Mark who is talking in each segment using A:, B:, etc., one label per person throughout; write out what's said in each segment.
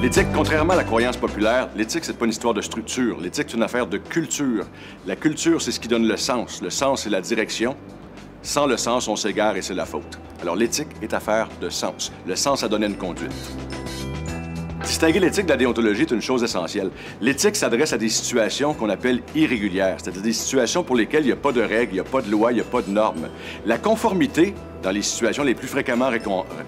A: L'éthique, contrairement à la croyance populaire, l'éthique, c'est pas une histoire de structure. L'éthique, c'est une affaire de culture. La culture, c'est ce qui donne le sens. Le sens, c'est la direction. Sans le sens, on s'égare et c'est la faute. Alors l'éthique est affaire de sens. Le sens a donné une conduite. Distinguer l'éthique de la déontologie est une chose essentielle. L'éthique s'adresse à des situations qu'on appelle irrégulières, c'est-à-dire des situations pour lesquelles il n'y a pas de règles, il n'y a pas de loi, il n'y a pas de normes. La conformité, dans les situations les plus fréquemment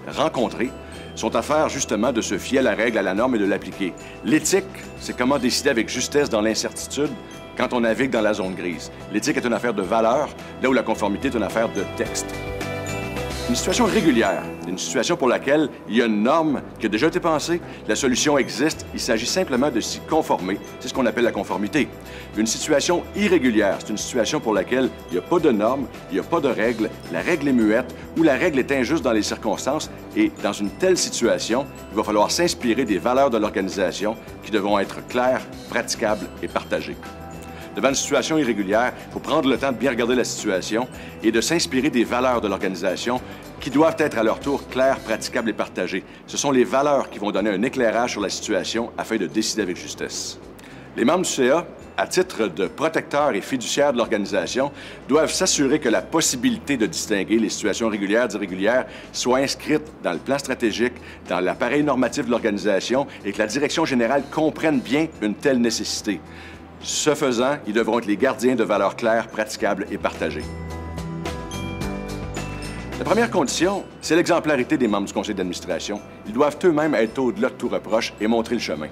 A: rencontrées, sont affaires justement de se fier à la règle, à la norme et de l'appliquer. L'éthique, c'est comment décider avec justesse dans l'incertitude quand on navigue dans la zone grise. L'éthique est une affaire de valeur, là où la conformité est une affaire de texte. Une situation régulière, une situation pour laquelle il y a une norme qui a déjà été pensée, la solution existe, il s'agit simplement de s'y conformer. C'est ce qu'on appelle la conformité. Une situation irrégulière, c'est une situation pour laquelle il n'y a pas de norme, il n'y a pas de règle, la règle est muette ou la règle est injuste dans les circonstances et dans une telle situation, il va falloir s'inspirer des valeurs de l'organisation qui devront être claires, praticables et partagées. Devant une situation irrégulière, il faut prendre le temps de bien regarder la situation et de s'inspirer des valeurs de l'organisation qui doivent être à leur tour claires, praticables et partagées. Ce sont les valeurs qui vont donner un éclairage sur la situation afin de décider avec justesse. Les membres du CA, à titre de protecteurs et fiduciaires de l'organisation, doivent s'assurer que la possibilité de distinguer les situations régulières d'irrégulières soit inscrite dans le plan stratégique, dans l'appareil normatif de l'organisation et que la direction générale comprenne bien une telle nécessité. Ce faisant, ils devront être les gardiens de valeurs claires, praticables et partagées. La première condition, c'est l'exemplarité des membres du conseil d'administration. Ils doivent eux-mêmes être au-delà de tout reproche et montrer le chemin.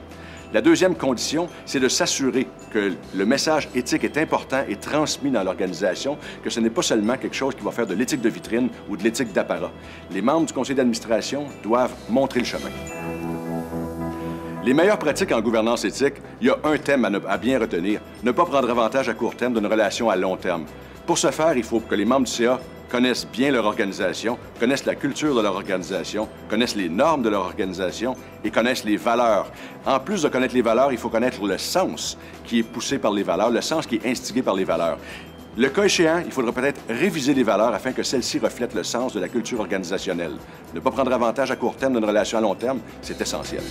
A: La deuxième condition, c'est de s'assurer que le message éthique est important et transmis dans l'organisation, que ce n'est pas seulement quelque chose qui va faire de l'éthique de vitrine ou de l'éthique d'apparat. Les membres du conseil d'administration doivent montrer le chemin. Les meilleures pratiques en gouvernance éthique, il y a un thème à bien retenir, ne pas prendre avantage à court terme d'une relation à long terme. Pour ce faire, il faut que les membres du CA connaissent bien leur organisation, connaissent la culture de leur organisation, connaissent les normes de leur organisation et connaissent les valeurs. En plus de connaître les valeurs, il faut connaître le sens qui est poussé par les valeurs, le sens qui est instigé par les valeurs. Le cas échéant, il faudra peut-être réviser les valeurs afin que celles-ci reflètent le sens de la culture organisationnelle. Ne pas prendre avantage à court terme d'une relation à long terme, c'est essentiel.